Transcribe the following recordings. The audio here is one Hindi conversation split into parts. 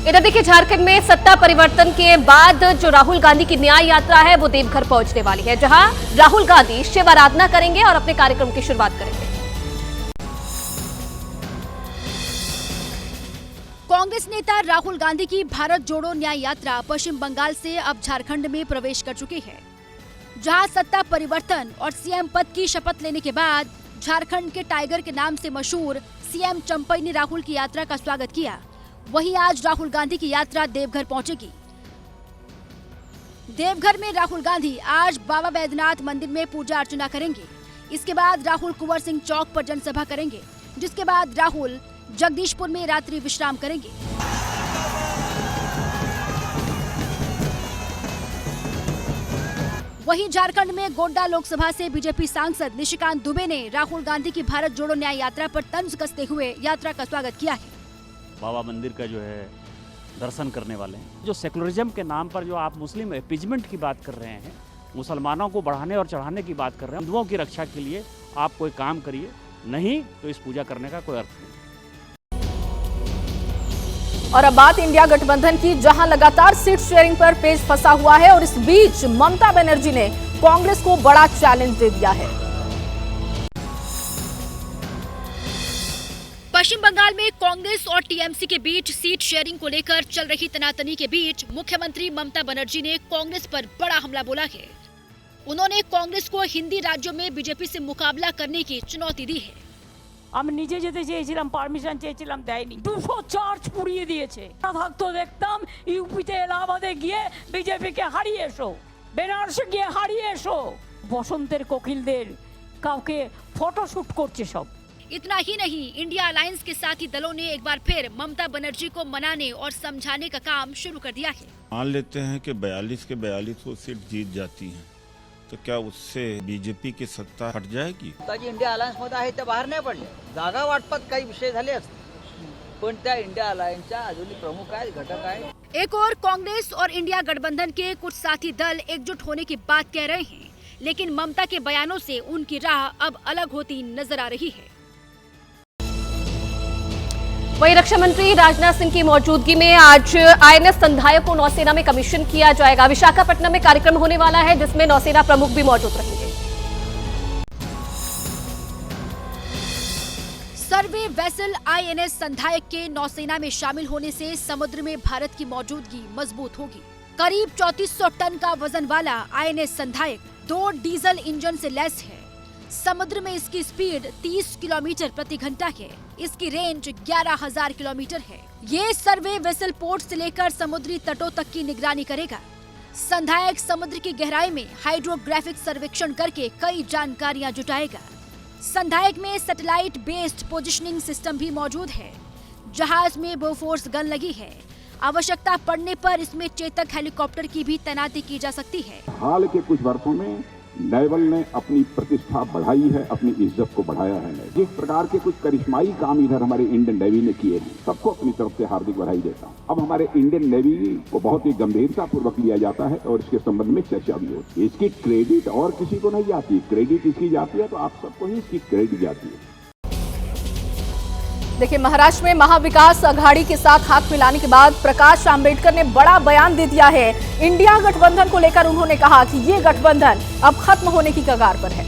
इधर देखिए, झारखंड में सत्ता परिवर्तन के बाद जो राहुल गांधी की न्याय यात्रा है वो देवघर पहुंचने वाली है, जहां राहुल गांधी शिव आराधना करेंगे और अपने कार्यक्रम की शुरुआत करेंगे। कांग्रेस नेता राहुल गांधी की भारत जोड़ो न्याय यात्रा पश्चिम बंगाल से अब झारखंड में प्रवेश कर चुकी है, जहां सत्ता परिवर्तन और सीएम पद की शपथ लेने के बाद झारखंड के टाइगर के नाम से मशहूर सीएम चंपई ने राहुल की यात्रा का स्वागत किया। वहीं आज राहुल गांधी की यात्रा देवघर पहुंचेगी। देवघर में राहुल गांधी आज बाबा बैद्यनाथ मंदिर में पूजा अर्चना करेंगे। इसके बाद राहुल कुंवर सिंह चौक पर जनसभा करेंगे, जिसके बाद राहुल जगदीशपुर में रात्रि विश्राम करेंगे। वहीं झारखंड में गोड्डा लोकसभा से बीजेपी सांसद निशिकांत दुबे ने राहुल गांधी की भारत जोड़ो न्याय यात्रा पर तंज कसते हुए यात्रा का स्वागत किया है। बाबा मंदिर का जो है दर्शन करने वाले हैं, जो सेकुलरिज्म के नाम पर जो आप मुस्लिम अपीजमेंट की बात कर रहे हैं, मुसलमानों को बढ़ाने और चढ़ाने की बात कर रहे हैं, हिंदुओं की रक्षा के लिए आप कोई काम करिए, नहीं तो इस पूजा करने का कोई अर्थ नहीं। और अब बात इंडिया गठबंधन की, जहां लगातार सीट शेयरिंग पर पेच फंसा हुआ है और इस बीच ममता बनर्जी ने कांग्रेस को बड़ा चैलेंज दे दिया है। पश्चिम बंगाल में कांग्रेस और टीएमसी के बीच सीट शेयरिंग को लेकर चल रही तनातनी के बीच मुख्यमंत्री ममता बनर्जी ने कांग्रेस पर बड़ा हमला बोला है। उन्होंने कांग्रेस को हिंदी राज्यों में बीजेपी से मुकाबला करने की चुनौती दी है। আমি নিজে যেতে চেয়েছিলাম, পারমিশন চেয়েছিলাম, দেয়নি। 200 চার্জ পুড়িয়ে দিয়েছে। থাকতো দেখতাম ইউপিতে এলাহাবাদে গিয়ে বিজেপিকে হারিয়ে এসো, বেনারসে গিয়ে হারিয়ে এসো, বসন্তের কোকিলদের কাউকে ফটোশুট করছে সব। इतना ही नहीं, इंडिया अलायंस के साथी दलों ने एक बार फिर ममता बनर्जी को मनाने और समझाने का काम शुरू कर दिया है। मान लेते हैं कि 42 के 42 सीट जीत जाती हैं, तो क्या उससे बीजेपी की सत्ता हट जाएगी? इंडिया अलायन्स मध्ये आहे ते बाहेर नाही पडले, जागा वाटपात काही विषय झाले असते, पण त्या इंडिया अलायन्सच्या अजूनही प्रमुख आहेत, घटक आहेत। एक और कांग्रेस और इंडिया गठबंधन के कुछ साथी दल एकजुट होने की बात कह रहे हैं, लेकिन ममता के बयानों से उनकी राह अब अलग होती नजर आ रही है। वहीं रक्षा मंत्री राजनाथ सिंह की मौजूदगी में आज आईएनएस संधायक को नौसेना में कमीशन किया जाएगा। विशाखापट्टनम में कार्यक्रम होने वाला है, जिसमें नौसेना प्रमुख भी मौजूद रहेंगे। सर्वे वेसल आईएनएस संधायक के नौसेना में शामिल होने से समुद्र में भारत की मौजूदगी मजबूत होगी। करीब 3400 टन का वजन वाला आईएनएस संधायक 2 डीजल इंजन से लैस है। समुद्र में इसकी स्पीड 30 किलोमीटर प्रति घंटा है। इसकी रेंज 11,000 किलोमीटर है। ये सर्वे वेसल पोर्ट से लेकर समुद्री तटों तक की निगरानी करेगा। संधायक समुद्र की गहराई में हाइड्रोग्राफिक सर्वेक्षण करके कई जानकारियां जुटाएगा। संधायक में सैटेलाइट बेस्ड पोजिशनिंग सिस्टम भी मौजूद है। जहाज में बोफोर्स गन लगी है। आवश्यकता पड़ने पर इसमें चेतक हेलीकॉप्टर की भी तैनाती की जा सकती है। हाल के कुछ वर्षों में नेवल ने अपनी प्रतिष्ठा बढ़ाई है, अपनी इज्जत को बढ़ाया है। जिस प्रकार के कुछ करिश्माई काम इधर हमारे इंडियन नेवी ने किए हैं, सबको अपनी तरफ से हार्दिक बधाई देता हूँ। अब हमारे इंडियन नेवी को बहुत ही गंभीरता पूर्वक लिया जाता है और इसके संबंध में चर्चा भी होती है। इसकी क्रेडिट और किसी को नहीं जाती, क्रेडिट इसकी जाती है तो आप सबको ही इसकी क्रेडिट जाती है। देखिए, महाराष्ट्र में महाविकास अघाड़ी के साथ हाथ मिलाने के बाद प्रकाश आंबेडकर ने बड़ा बयान दे दिया है। इंडिया गठबंधन को लेकर उन्होंने कहा कि ये गठबंधन अब खत्म होने की कगार पर है।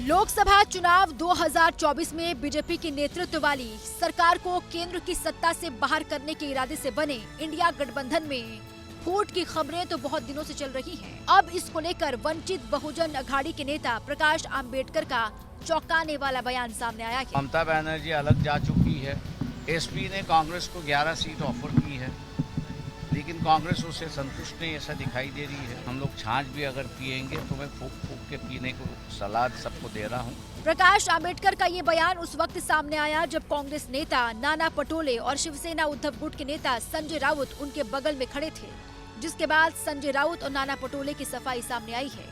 लोकसभा चुनाव 2024 में बीजेपी की नेतृत्व वाली सरकार को केंद्र की सत्ता से बाहर करने के इरादे से बने इंडिया गठबंधन में फूट की खबरें तो बहुत दिनों से चल रही हैं। अब इसको लेकर वंचित बहुजन अघाड़ी के नेता प्रकाश आंबेडकर का चौंकाने वाला बयान सामने आया है। ममता बनर्जी अलग जा चुकी है। एसपी ने कांग्रेस को 11 सीट ऑफर की है, लेकिन कांग्रेस उससे संतुष्ट नहीं ऐसा दिखाई दे रही है। हम लोग छाछ भी अगर पिएंगे तो मैं फूक फूक के पीने को सलाह सबको दे रहा हूँ। प्रकाश आंबेडकर का ये बयान उस वक्त सामने आया जब कांग्रेस नेता नाना पटोले और शिवसेना उद्धव गुट के नेता संजय राउत उनके बगल में खड़े थे, जिसके बाद संजय राउत और नाना पटोले की सफाई सामने आई है।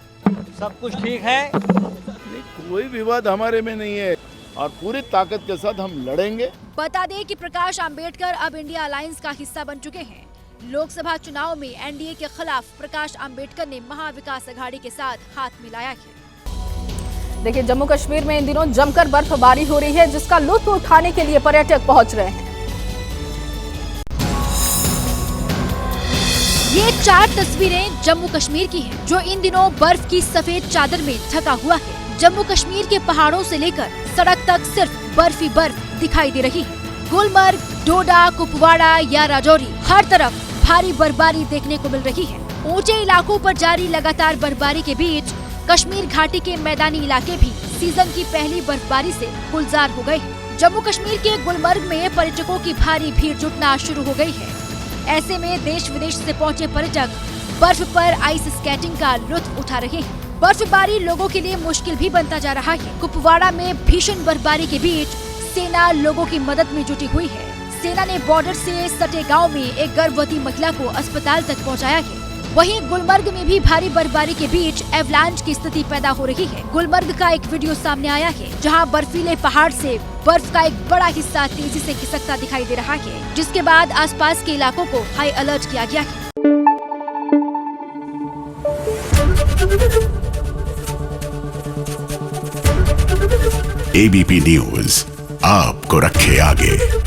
सब कुछ ठीक है, कोई विवाद हमारे में नहीं है और पूरी ताकत के साथ हम लड़ेंगे। बता दें कि प्रकाश आंबेडकर अब इंडिया अलायंस का हिस्सा बन चुके हैं। लोकसभा चुनाव में एनडीए के खिलाफ प्रकाश आंबेडकर ने महाविकास अघाड़ी के साथ हाथ मिलाया है। देखिए, जम्मू कश्मीर में इन दिनों जमकर बर्फबारी हो रही है, जिसका लुत्फ उठाने के लिए पर्यटक पहुंच रहे हैं। ये 4 तस्वीरें जम्मू कश्मीर की हैं, जो इन दिनों बर्फ की सफेद चादर में ढका हुआ है। जम्मू कश्मीर के पहाड़ों से लेकर सड़क तक सिर्फ बर्फ ही बर्फ दिखाई दे रही है। गुलमर्ग, डोडा, कुपवाड़ा या राजौरी, हर तरफ भारी बर्फबारी देखने को मिल रही है। ऊंचे इलाकों पर जारी लगातार बर्फबारी के बीच कश्मीर घाटी के मैदानी इलाके भी सीजन की पहली बर्फबारी से गुलजार हो गए हैं। जम्मू कश्मीर के गुलमर्ग में पर्यटकों की भारी भीड़ जुटना शुरू हो गई है। ऐसे में देश विदेश से पहुंचे पर्यटक बर्फ पर आइस स्केटिंग का लुत्फ उठा रहे हैं। बर्फबारी लोगों के लिए मुश्किल भी बनता जा रहा है। कुपवाड़ा में भीषण बर्फबारी के बीच सेना लोगों की मदद में जुटी हुई है। सेना ने बॉर्डर से सटे गांव में एक गर्भवती महिला को अस्पताल तक पहुंचाया है। वहीं गुलमर्ग में भी भारी बर्फबारी के बीच एवलांच की स्थिति पैदा हो रही है। गुलमर्ग का एक वीडियो सामने आया है, जहां बर्फीले पहाड़ से बर्फ का एक बड़ा हिस्सा तेजी से खिसकता दिखाई दे रहा है, जिसके बाद आसपास के इलाकों को हाई अलर्ट किया गया है। ABP न्यूज आपको रखे आगे।